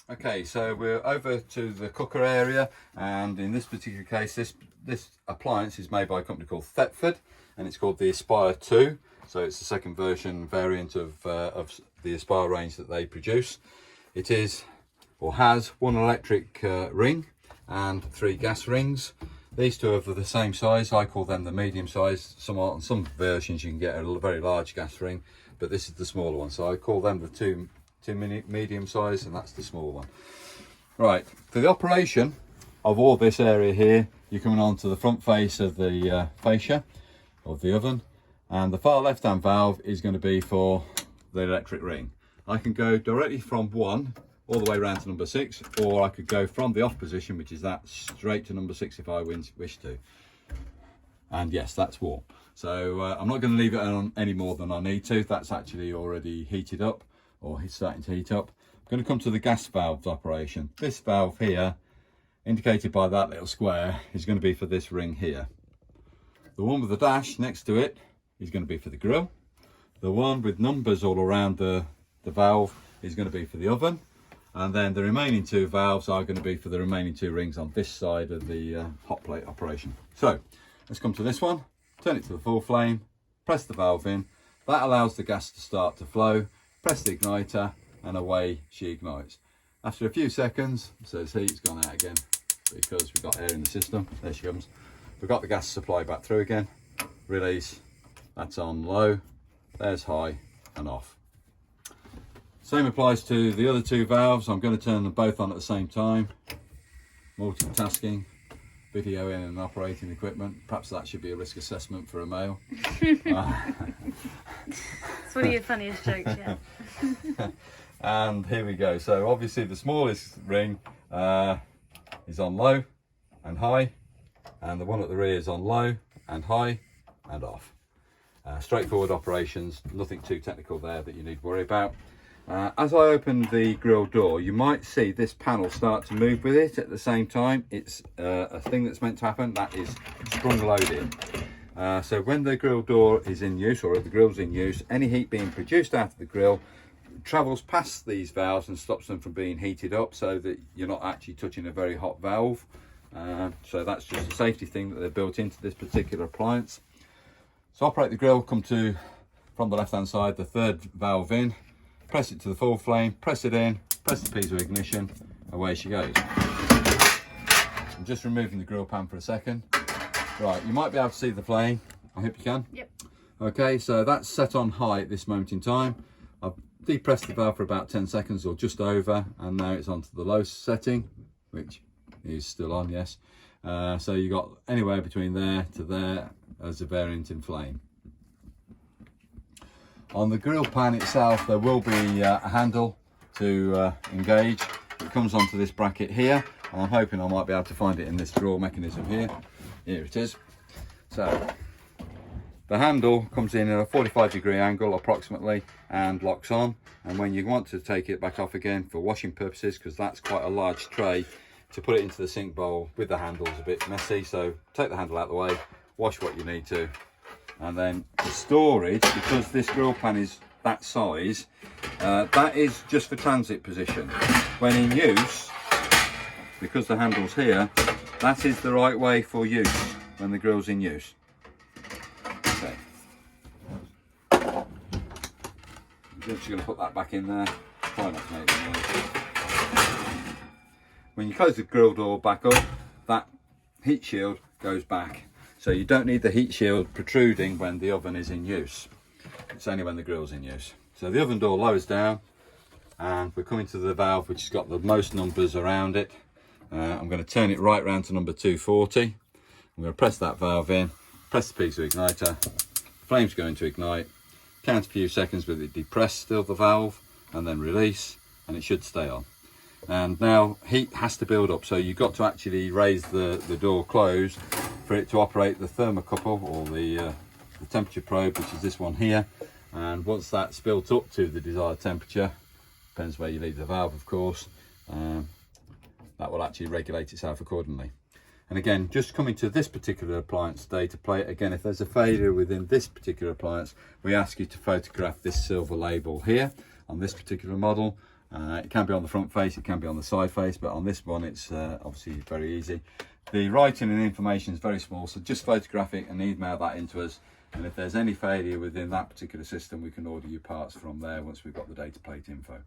Okay, so we're over to the cooker area, and in this particular case, this appliance is made by a company called Thetford, and it's called the Aspire 2. So it's the second version variant of the Aspire range that they produce. It is, or has, one electric ring and 3 gas rings. These two are the same size. I call them the medium size. On some versions you can get a very large gas ring, but this is the smaller one. So I call them the two medium size, and that's the small one. Right, for the operation of all this area here, you're coming on to the front face of the fascia of the oven, and the far left hand valve is going to be for the electric ring. I can go directly from 1 all the way around to number 6, or I could go from the off position, which is that, straight to number 6 if I wish to. And yes, that's warm, so I'm not going to leave it on any more than I need to. That's actually already heated up, or he's starting to heat up. I'm going to come to the gas valves operation. This valve here, indicated by that little square, is going to be for this ring here. The one with the dash next to it is going to be for the grill. The one with numbers all around the valve is going to be for the oven. And then the remaining 2 valves are going to be for the remaining 2 rings on this side of the hot plate operation. So let's come to this one, turn it to the full flame, press the valve in. That allows the gas to start to flow. Press the igniter and away she ignites. After a few seconds, it says heat's gone out again because we've got air in the system. There she comes. We've got the gas supply back through again. Release, that's on low, there's high and off. Same applies to the other 2 valves. I'm going to turn them both on at the same time. Multitasking, video in and operating equipment. Perhaps that should be a risk assessment for a male. It's one of your funniest jokes, yeah. And here we go. So obviously the smallest ring is on low and high, and the one at the rear is on low and high and off. Straightforward operations, nothing too technical there that you need to worry about. As I open the grill door, you might see this panel start to move with it at the same time. It's a thing that's meant to happen, that is sprung loading. So when the grill door is in use, or the grill's in use, any heat being produced out of the grill travels past these valves and stops them from being heated up, so that you're not actually touching a very hot valve. So that's just a safety thing that they've built into this particular appliance. So operate the grill, come to, from the left hand side, the 3rd valve in, press it to the full flame, press it in, press the piezo ignition, away she goes. I'm just removing the grill pan for a second. Right, you might be able to see the flame. I hope you can. Yep. Okay, so that's set on high at this moment in time. I've depressed the valve for about 10 seconds or just over, and now it's onto the low setting, which is still on, yes. So you got anywhere between there to there as a variant in flame. On the grill pan itself, there will be a handle to engage. It comes onto this bracket here, and I'm hoping I might be able to find it in this drawer mechanism here. Here it is. So the handle comes in at a 45-degree angle approximately and locks on, and when you want to take it back off again for washing purposes, because that's quite a large tray, to put it into the sink bowl with the handle is a bit messy, so take the handle out of the way, wash what you need to. And then the storage, because this grill pan is that size, that is just for transit position. When in use, because the handle's here, that is the right way for use when the grill's in use. Okay. I'm just going to put that back in there. Try not to make it noise. When you close the grill door back up, that heat shield goes back. So you don't need the heat shield protruding when the oven is in use. It's only when the grill's in use. So the oven door lowers down, and we're coming to the valve which has got the most numbers around it. I'm going to turn it right round to number 240. I'm going to press that valve in, press the piezo igniter, the flame's going to ignite, count a few seconds with it depressed still the valve, and then release, and it should stay on. And now heat has to build up, so you've got to actually raise the door closed for it to operate the thermocouple, or the temperature probe, which is this one here. And once that's built up to the desired temperature, depends where you leave the valve of course, that will actually regulate itself accordingly. And again, just coming to this particular appliance today to play it again, if there's a failure within this particular appliance, we ask you to photograph this silver label here on this particular model, It can be on the front face, it can be on the side face, but on this one it's obviously very easy. The writing and information is very small, so just photograph it and email that into us, and if there's any failure within that particular system, we can order you parts from there once we've got the data plate info.